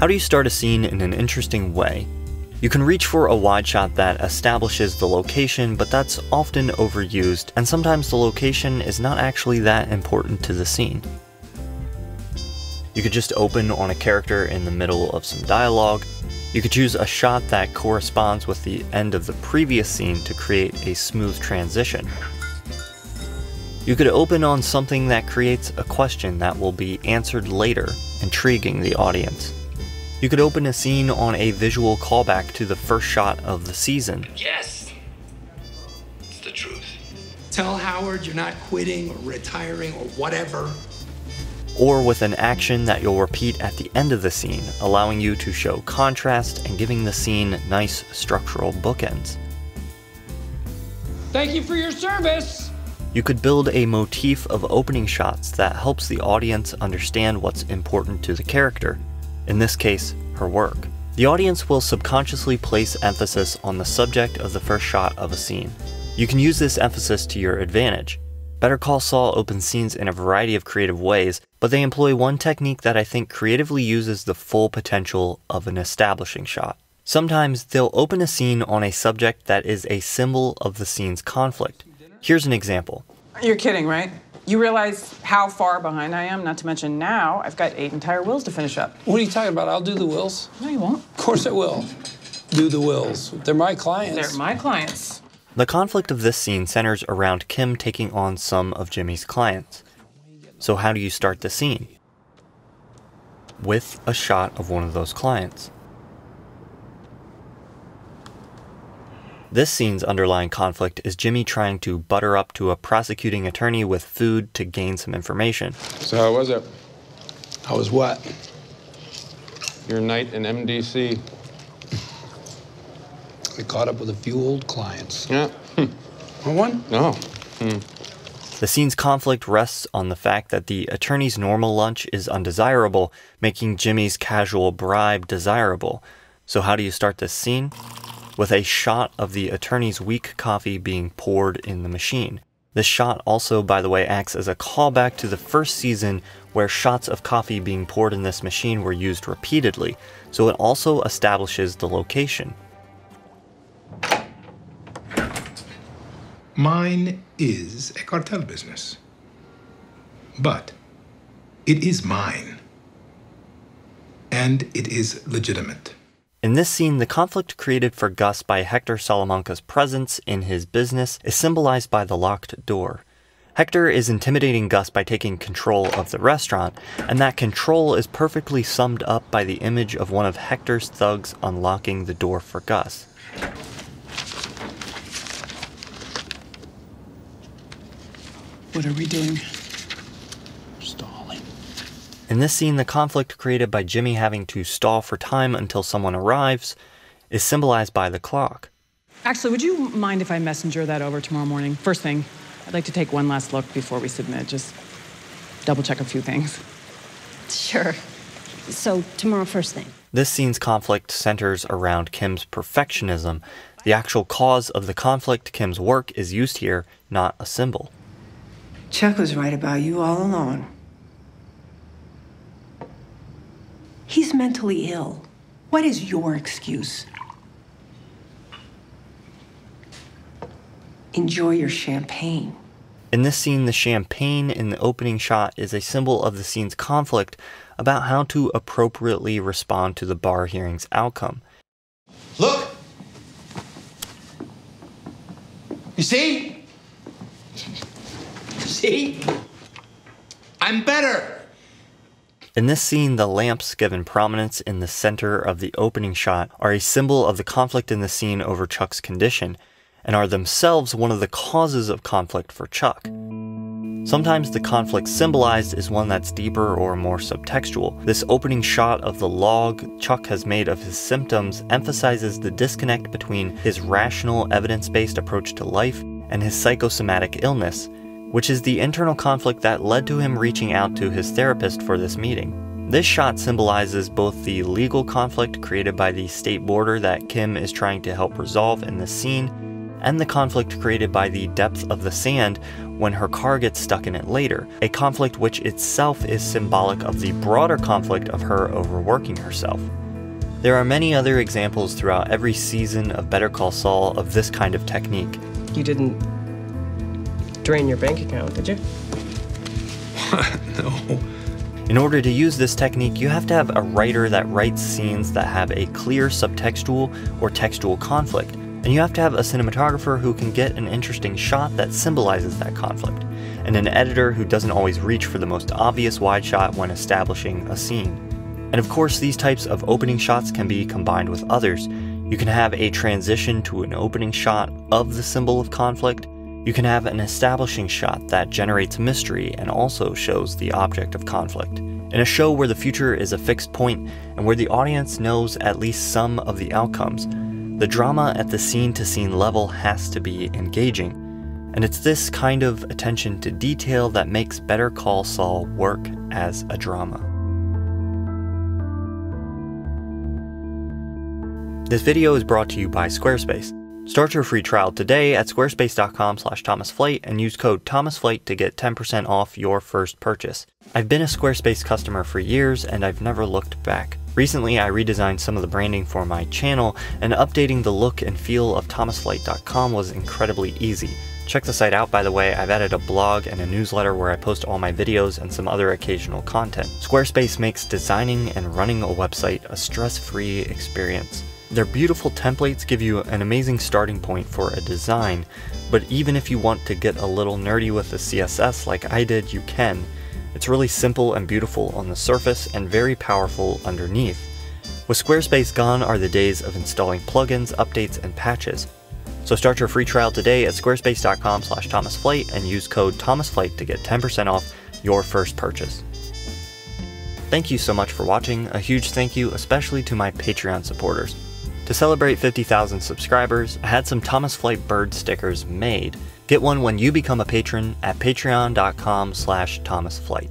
How do you start a scene in an interesting way? You can reach for a wide shot that establishes the location, but that's often overused, and sometimes the location is not actually that important to the scene. You could just open on a character in the middle of some dialogue. You could choose a shot that corresponds with the end of the previous scene to create a smooth transition. You could open on something that creates a question that will be answered later, intriguing the audience. You could open a scene on a visual callback to the first shot of the season. Yes! It's the truth. Tell Howard you're not quitting or retiring or whatever. Or with an action that you'll repeat at the end of the scene, allowing you to show contrast and giving the scene nice structural bookends. Thank you for your service! You could build a motif of opening shots that helps the audience understand what's important to the character. In this case, her work. The audience will subconsciously place emphasis on the subject of the first shot of a scene. You can use this emphasis to your advantage. Better Call Saul opens scenes in a variety of creative ways, but they employ one technique that I think creatively uses the full potential of an establishing shot. Sometimes they'll open a scene on a subject that is a symbol of the scene's conflict. Here's an example. You're kidding, right? You realize how far behind I am, not to mention now I've got 8 entire wills to finish up. What are you talking about? I'll do the wills. No, you won't. Of course I will. Do the wills. They're my clients. They're my clients. The conflict of this scene centers around Kim taking on some of Jimmy's clients. So how do you start the scene? With a shot of one of those clients. This scene's underlying conflict is Jimmy trying to butter up to a prosecuting attorney with food to gain some information. So how was it? How was what? Your night in MDC. We caught up with a few old clients. Yeah. Want one? No. The scene's conflict rests on the fact that the attorney's normal lunch is undesirable, making Jimmy's casual bribe desirable. So how do you start this scene? With a shot of the attorney's weak coffee being poured in the machine. This shot also, by the way, acts as a callback to the first season where shots of coffee being poured in this machine were used repeatedly, so it also establishes the location. Mine is a cartel business, but it is mine, and it is legitimate. In this scene, the conflict created for Gus by Hector Salamanca's presence in his business is symbolized by the locked door. Hector is intimidating Gus by taking control of the restaurant, and that control is perfectly summed up by the image of one of Hector's thugs unlocking the door for Gus. What are we doing? Stalling. In this scene, the conflict created by Jimmy having to stall for time until someone arrives is symbolized by the clock. Actually, would you mind if I messenger that over tomorrow morning? First thing, I'd like to take one last look before we submit. Just double check a few things. Sure. So tomorrow first thing. This scene's conflict centers around Kim's perfectionism. The actual cause of the conflict, Kim's work, is used here, not a symbol. Chuck was right about you all along. He's mentally ill. What is your excuse? Enjoy your champagne. In this scene, the champagne in the opening shot is a symbol of the scene's conflict about how to appropriately respond to the bar hearing's outcome. Look! You see? See? I'm better! In this scene, the lamps given prominence in the center of the opening shot are a symbol of the conflict in the scene over Chuck's condition, and are themselves one of the causes of conflict for Chuck. Sometimes the conflict symbolized is one that's deeper or more subtextual. This opening shot of the log Chuck has made of his symptoms emphasizes the disconnect between his rational, evidence-based approach to life and his psychosomatic illness, which is the internal conflict that led to him reaching out to his therapist for this meeting. This shot symbolizes both the legal conflict created by the state border that Kim is trying to help resolve in this scene, and the conflict created by the depth of the sand when her car gets stuck in it later, a conflict which itself is symbolic of the broader conflict of her overworking herself. There are many other examples throughout every season of Better Call Saul of this kind of technique. You didn't drain your bank account, did you? No. In order to use this technique, you have to have a writer that writes scenes that have a clear subtextual or textual conflict, and you have to have a cinematographer who can get an interesting shot that symbolizes that conflict, and an editor who doesn't always reach for the most obvious wide shot when establishing a scene. And of course, these types of opening shots can be combined with others. You can have a transition to an opening shot of the symbol of conflict. You can have an establishing shot that generates mystery and also shows the object of conflict. In a show where the future is a fixed point and where the audience knows at least some of the outcomes, the drama at the scene-to-scene level has to be engaging. And it's this kind of attention to detail that makes Better Call Saul work as a drama. This video is brought to you by Squarespace. Start your free trial today at squarespace.com/ThomasFlight and use code ThomasFlight to get 10% off your first purchase. I've been a Squarespace customer for years and I've never looked back. Recently, I redesigned some of the branding for my channel, and updating the look and feel of ThomasFlight.com was incredibly easy. Check the site out, by the way. I've added a blog and a newsletter where I post all my videos and some other occasional content. Squarespace makes designing and running a website a stress-free experience. Their beautiful templates give you an amazing starting point for a design, but even if you want to get a little nerdy with the CSS like I did, you can. It's really simple and beautiful on the surface and very powerful underneath. With Squarespace, gone are the days of installing plugins, updates, and patches. So start your free trial today at squarespace.com/ThomasFlight and use code ThomasFlight to get 10% off your first purchase. Thank you so much for watching. A huge thank you especially to my Patreon supporters. To celebrate 50,000 subscribers, I had some Thomas Flight bird stickers made. Get one when you become a patron at patreon.com/ThomasFlight.